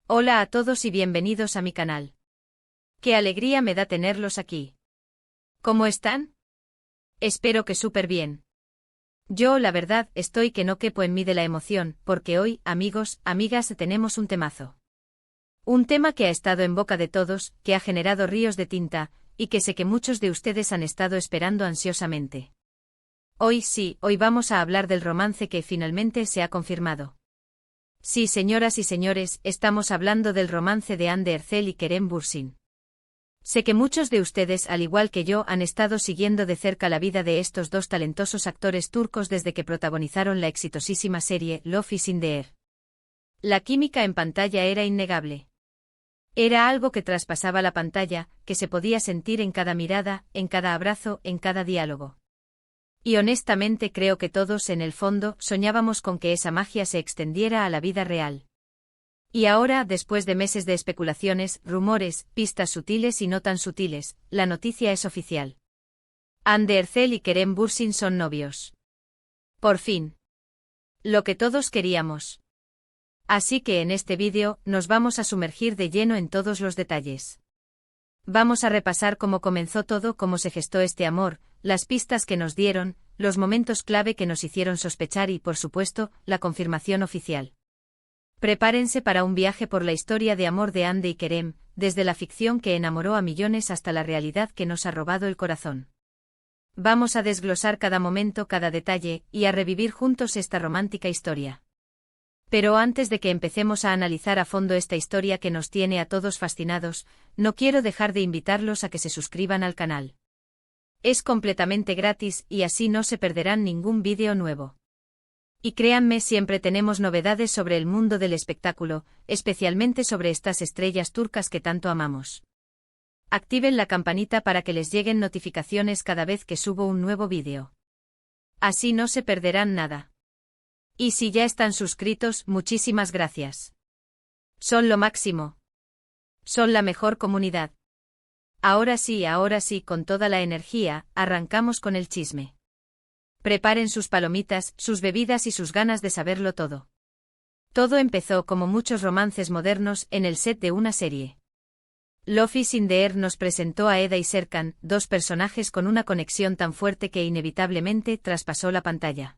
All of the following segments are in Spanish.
Hola a todos y bienvenidos a mi canal. Qué alegría me da tenerlos aquí. ¿Cómo están? Espero que súper bien. Yo, la verdad, estoy que no quepo en mí de la emoción, porque hoy, amigos, amigas, tenemos un temazo. Un tema que ha estado en boca de todos, que ha generado ríos de tinta, y que sé que muchos de ustedes han estado esperando ansiosamente. Hoy sí, hoy vamos a hablar del romance que finalmente se ha confirmado. Sí, señoras y señores, estamos hablando del romance de Hande Erçel y Kerem Bürsin. Sé que muchos de ustedes, al igual que yo, han estado siguiendo de cerca la vida de estos dos talentosos actores turcos desde que protagonizaron la exitosísima serie Love is in the Air. La química en pantalla era innegable. Era algo que traspasaba la pantalla, que se podía sentir en cada mirada, en cada abrazo, en cada diálogo. Y honestamente creo que todos, en el fondo, soñábamos con que esa magia se extendiera a la vida real. Y ahora, después de meses de especulaciones, rumores, pistas sutiles y no tan sutiles, la noticia es oficial. Hande Erçel y Kerem Bürsin son novios. Por fin. Lo que todos queríamos. Así que en este vídeo, nos vamos a sumergir de lleno en todos los detalles. Vamos a repasar cómo comenzó todo, cómo se gestó este amor, las pistas que nos dieron, los momentos clave que nos hicieron sospechar y, por supuesto, la confirmación oficial. Prepárense para un viaje por la historia de amor de Hande y Kerem, desde la ficción que enamoró a millones hasta la realidad que nos ha robado el corazón. Vamos a desglosar cada momento, cada detalle, y a revivir juntos esta romántica historia. Pero antes de que empecemos a analizar a fondo esta historia que nos tiene a todos fascinados, no quiero dejar de invitarlos a que se suscriban al canal. Es completamente gratis y así no se perderán ningún vídeo nuevo. Y créanme, siempre tenemos novedades sobre el mundo del espectáculo, especialmente sobre estas estrellas turcas que tanto amamos. Activen la campanita para que les lleguen notificaciones cada vez que subo un nuevo vídeo. Así no se perderán nada. Y si ya están suscritos, muchísimas gracias. Son lo máximo. Son la mejor comunidad. Ahora sí, con toda la energía, arrancamos con el chisme. Preparen sus palomitas, sus bebidas y sus ganas de saberlo todo. Todo empezó, como muchos romances modernos, en el set de una serie. Love is in the Air nos presentó a Eda y Serkan, dos personajes con una conexión tan fuerte que inevitablemente traspasó la pantalla.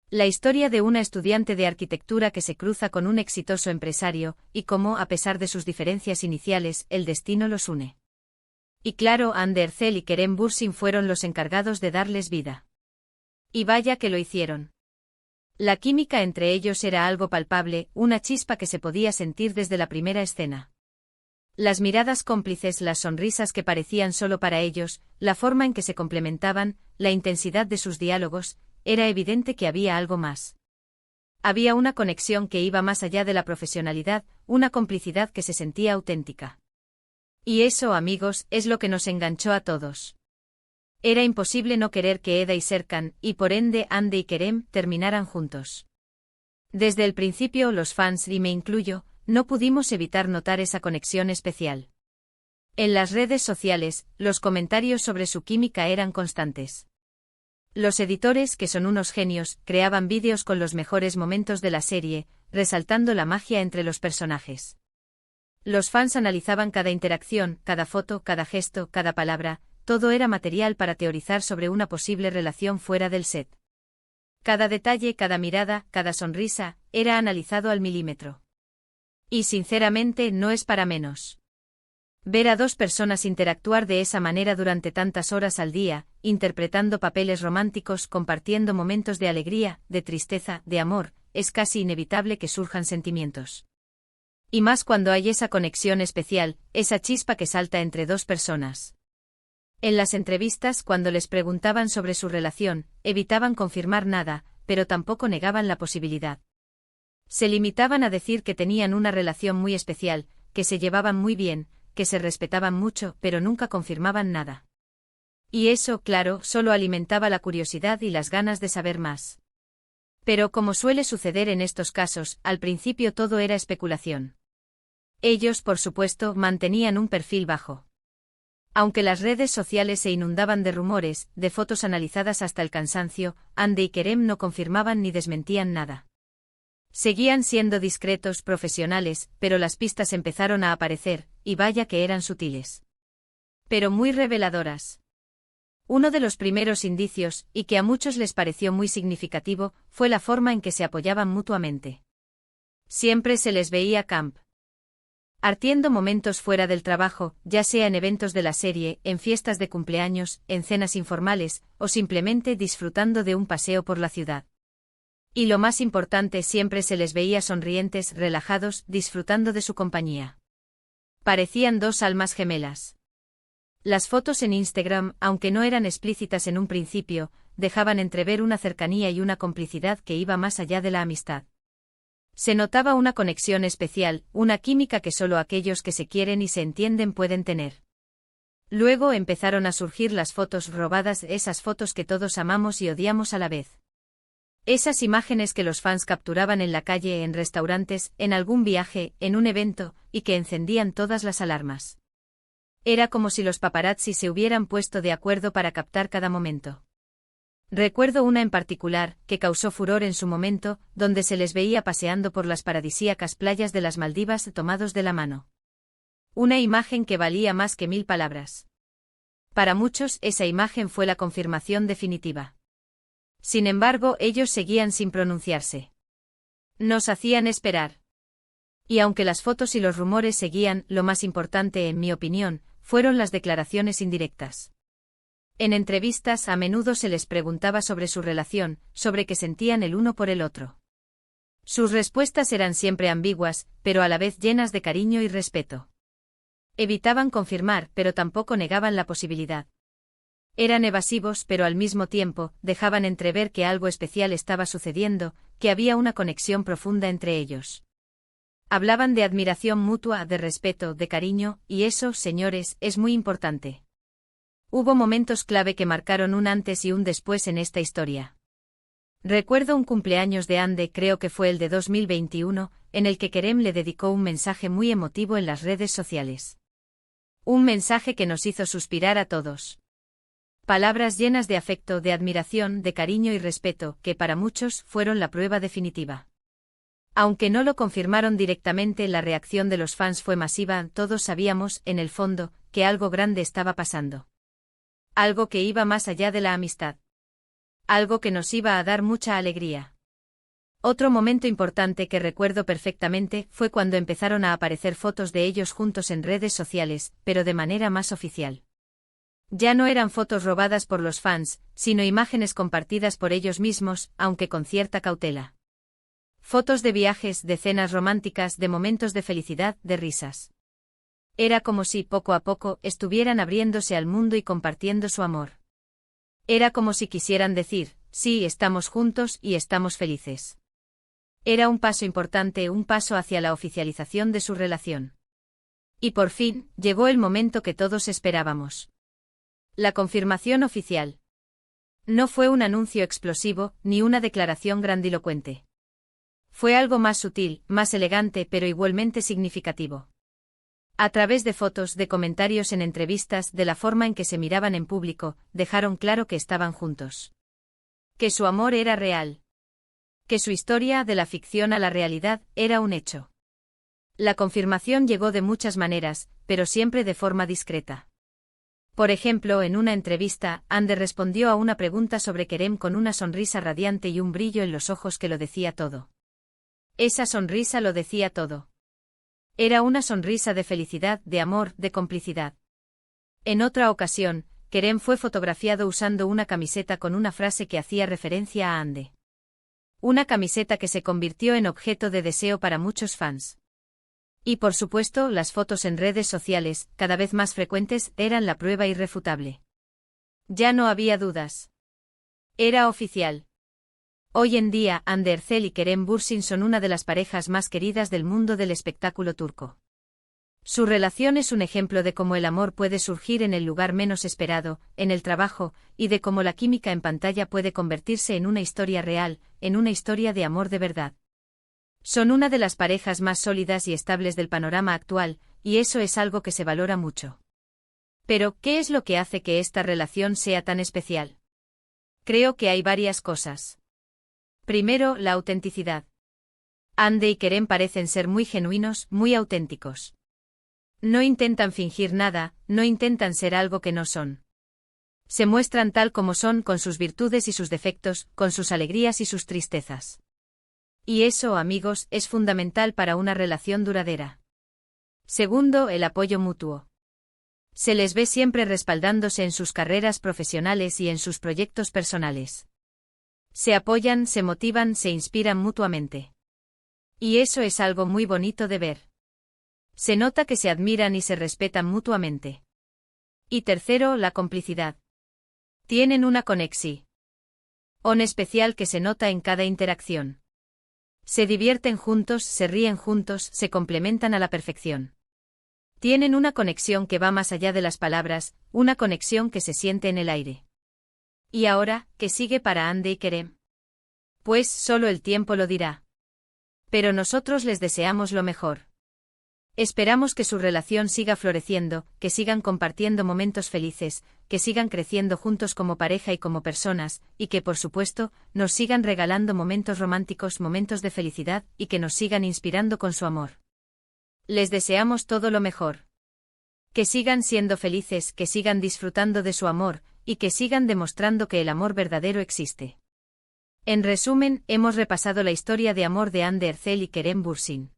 La historia de una estudiante de arquitectura que se cruza con un exitoso empresario, y cómo, a pesar de sus diferencias iniciales, el destino los une. Y claro, Hande Erçel y Kerem Bürsin fueron los encargados de darles vida. Y vaya que lo hicieron. La química entre ellos era algo palpable, una chispa que se podía sentir desde la primera escena. Las miradas cómplices, las sonrisas que parecían solo para ellos, la forma en que se complementaban, la intensidad de sus diálogos, era evidente que había algo más. Había una conexión que iba más allá de la profesionalidad, una complicidad que se sentía auténtica. Y eso, amigos, es lo que nos enganchó a todos. Era imposible no querer que Eda y Serkan, y por ende Hande y Kerem, terminaran juntos. Desde el principio los fans, y me incluyo, no pudimos evitar notar esa conexión especial. En las redes sociales, los comentarios sobre su química eran constantes. Los editores, que son unos genios, creaban vídeos con los mejores momentos de la serie, resaltando la magia entre los personajes. Los fans analizaban cada interacción, cada foto, cada gesto, cada palabra, todo era material para teorizar sobre una posible relación fuera del set. Cada detalle, cada mirada, cada sonrisa, era analizado al milímetro. Y sinceramente no es para menos. Ver a dos personas interactuar de esa manera durante tantas horas al día, interpretando papeles románticos, compartiendo momentos de alegría, de tristeza, de amor, es casi inevitable que surjan sentimientos. Y más cuando hay esa conexión especial, esa chispa que salta entre dos personas. En las entrevistas, cuando les preguntaban sobre su relación, evitaban confirmar nada, pero tampoco negaban la posibilidad. Se limitaban a decir que tenían una relación muy especial, que se llevaban muy bien, que se respetaban mucho, pero nunca confirmaban nada. Y eso, claro, solo alimentaba la curiosidad y las ganas de saber más. Pero como suele suceder en estos casos, al principio todo era especulación. Ellos, por supuesto, mantenían un perfil bajo. Aunque las redes sociales se inundaban de rumores, de fotos analizadas hasta el cansancio, Hande y Kerem no confirmaban ni desmentían nada. Seguían siendo discretos, profesionales, pero las pistas empezaron a aparecer, y vaya que eran sutiles. Pero muy reveladoras. Uno de los primeros indicios, y que a muchos les pareció muy significativo, fue la forma en que se apoyaban mutuamente. Siempre se les veía camp. Artiendo momentos fuera del trabajo, ya sea en eventos de la serie, en fiestas de cumpleaños, en cenas informales, o simplemente disfrutando de un paseo por la ciudad. Y lo más importante, siempre se les veía sonrientes, relajados, disfrutando de su compañía. Parecían dos almas gemelas. Las fotos en Instagram, aunque no eran explícitas en un principio, dejaban entrever una cercanía y una complicidad que iba más allá de la amistad. Se notaba una conexión especial, una química que solo aquellos que se quieren y se entienden pueden tener. Luego empezaron a surgir las fotos robadas, esas fotos que todos amamos y odiamos a la vez. Esas imágenes que los fans capturaban en la calle, en restaurantes, en algún viaje, en un evento, y que encendían todas las alarmas. Era como si los paparazzi se hubieran puesto de acuerdo para captar cada momento. Recuerdo una en particular, que causó furor en su momento, donde se les veía paseando por las paradisíacas playas de las Maldivas tomados de la mano. Una imagen que valía más que 1000 palabras. Para muchos, esa imagen fue la confirmación definitiva. Sin embargo, ellos seguían sin pronunciarse. Nos hacían esperar. Y aunque las fotos y los rumores seguían, lo más importante, en mi opinión, fueron las declaraciones indirectas. En entrevistas a menudo se les preguntaba sobre su relación, sobre qué sentían el uno por el otro. Sus respuestas eran siempre ambiguas, pero a la vez llenas de cariño y respeto. Evitaban confirmar, pero tampoco negaban la posibilidad. Eran evasivos, pero al mismo tiempo, dejaban entrever que algo especial estaba sucediendo, que había una conexión profunda entre ellos. Hablaban de admiración mutua, de respeto, de cariño, y eso, señores, es muy importante. Hubo momentos clave que marcaron un antes y un después en esta historia. Recuerdo un cumpleaños de Ande, creo que fue el de 2021, en el que Kerem le dedicó un mensaje muy emotivo en las redes sociales. Un mensaje que nos hizo suspirar a todos. Palabras llenas de afecto, de admiración, de cariño y respeto, que para muchos fueron la prueba definitiva. Aunque no lo confirmaron directamente, la reacción de los fans fue masiva, todos sabíamos, en el fondo, que algo grande estaba pasando. Algo que iba más allá de la amistad. Algo que nos iba a dar mucha alegría. Otro momento importante que recuerdo perfectamente fue cuando empezaron a aparecer fotos de ellos juntos en redes sociales, pero de manera más oficial. Ya no eran fotos robadas por los fans, sino imágenes compartidas por ellos mismos, aunque con cierta cautela. Fotos de viajes, de cenas románticas, de momentos de felicidad, de risas. Era como si, poco a poco, estuvieran abriéndose al mundo y compartiendo su amor. Era como si quisieran decir, sí, estamos juntos y estamos felices. Era un paso importante, un paso hacia la oficialización de su relación. Y por fin, llegó el momento que todos esperábamos. La confirmación oficial. No fue un anuncio explosivo, ni una declaración grandilocuente. Fue algo más sutil, más elegante, pero igualmente significativo. A través de fotos, de comentarios en entrevistas, de la forma en que se miraban en público, dejaron claro que estaban juntos. Que su amor era real. Que su historia, de la ficción a la realidad, era un hecho. La confirmación llegó de muchas maneras, pero siempre de forma discreta. Por ejemplo, en una entrevista, Ande respondió a una pregunta sobre Kerem con una sonrisa radiante y un brillo en los ojos que lo decía todo. Esa sonrisa lo decía todo. Era una sonrisa de felicidad, de amor, de complicidad. En otra ocasión, Kerem fue fotografiado usando una camiseta con una frase que hacía referencia a Ande. Una camiseta que se convirtió en objeto de deseo para muchos fans. Y por supuesto, las fotos en redes sociales, cada vez más frecuentes, eran la prueba irrefutable. Ya no había dudas. Era oficial. Hoy en día, Hande Erçel y Kerem Bürsin son una de las parejas más queridas del mundo del espectáculo turco. Su relación es un ejemplo de cómo el amor puede surgir en el lugar menos esperado, en el trabajo, y de cómo la química en pantalla puede convertirse en una historia real, en una historia de amor de verdad. Son una de las parejas más sólidas y estables del panorama actual, y eso es algo que se valora mucho. Pero, ¿qué es lo que hace que esta relación sea tan especial? Creo que hay varias cosas. Primero, la autenticidad. Ande y Kerem parecen ser muy genuinos, muy auténticos. No intentan fingir nada, no intentan ser algo que no son. Se muestran tal como son, con sus virtudes y sus defectos, con sus alegrías y sus tristezas. Y eso, amigos, es fundamental para una relación duradera. Segundo, el apoyo mutuo. Se les ve siempre respaldándose en sus carreras profesionales y en sus proyectos personales. Se apoyan, se motivan, se inspiran mutuamente. Y eso es algo muy bonito de ver. Se nota que se admiran y se respetan mutuamente. Y tercero, la complicidad. Tienen una conexión especial que se nota en cada interacción. Se divierten juntos, se ríen juntos, se complementan a la perfección. Tienen una conexión que va más allá de las palabras, una conexión que se siente en el aire. ¿Y ahora, qué sigue para Ande y Kerem? Pues solo el tiempo lo dirá. Pero nosotros les deseamos lo mejor. Esperamos que su relación siga floreciendo, que sigan compartiendo momentos felices, que sigan creciendo juntos como pareja y como personas, y que por supuesto, nos sigan regalando momentos románticos, momentos de felicidad, y que nos sigan inspirando con su amor. Les deseamos todo lo mejor. Que sigan siendo felices, que sigan disfrutando de su amor, y que sigan demostrando que el amor verdadero existe. En resumen, hemos repasado la historia de amor de Hande Erçel y Kerem Bürsin.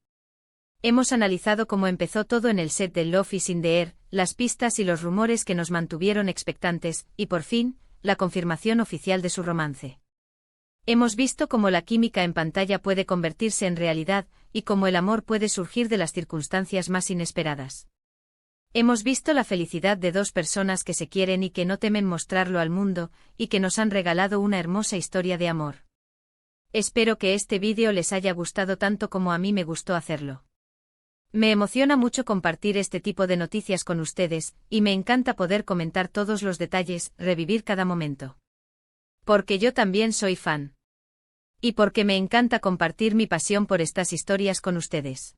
Hemos analizado cómo empezó todo en el set de Love is in the Air, las pistas y los rumores que nos mantuvieron expectantes, y por fin, la confirmación oficial de su romance. Hemos visto cómo la química en pantalla puede convertirse en realidad, y cómo el amor puede surgir de las circunstancias más inesperadas. Hemos visto la felicidad de dos personas que se quieren y que no temen mostrarlo al mundo, y que nos han regalado una hermosa historia de amor. Espero que este vídeo les haya gustado tanto como a mí me gustó hacerlo. Me emociona mucho compartir este tipo de noticias con ustedes, y me encanta poder comentar todos los detalles, revivir cada momento. Porque yo también soy fan. Y porque me encanta compartir mi pasión por estas historias con ustedes.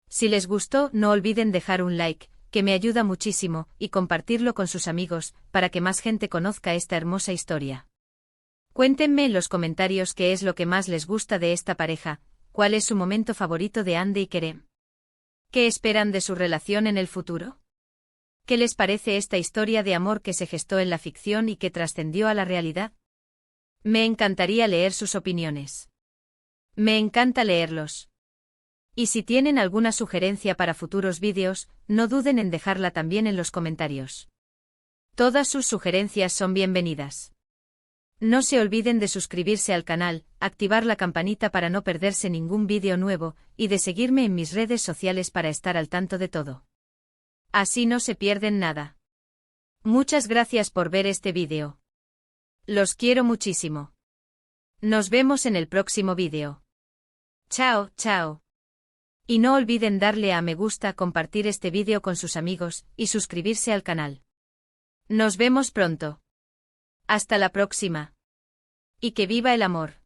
Si les gustó, no olviden dejar un like, que me ayuda muchísimo, y compartirlo con sus amigos, para que más gente conozca esta hermosa historia. Cuéntenme en los comentarios qué es lo que más les gusta de esta pareja, cuál es su momento favorito de Hande y Kerem. ¿Qué esperan de su relación en el futuro? ¿Qué les parece esta historia de amor que se gestó en la ficción y que trascendió a la realidad? Me encantaría leer sus opiniones. Me encanta leerlos. Y si tienen alguna sugerencia para futuros vídeos, no duden en dejarla también en los comentarios. Todas sus sugerencias son bienvenidas. No se olviden de suscribirse al canal, activar la campanita para no perderse ningún vídeo nuevo, y de seguirme en mis redes sociales para estar al tanto de todo. Así no se pierden nada. Muchas gracias por ver este vídeo. Los quiero muchísimo. Nos vemos en el próximo vídeo. Chao, chao. Y no olviden darle a me gusta, compartir este vídeo con sus amigos, y suscribirse al canal. Nos vemos pronto. Hasta la próxima. Y que viva el amor.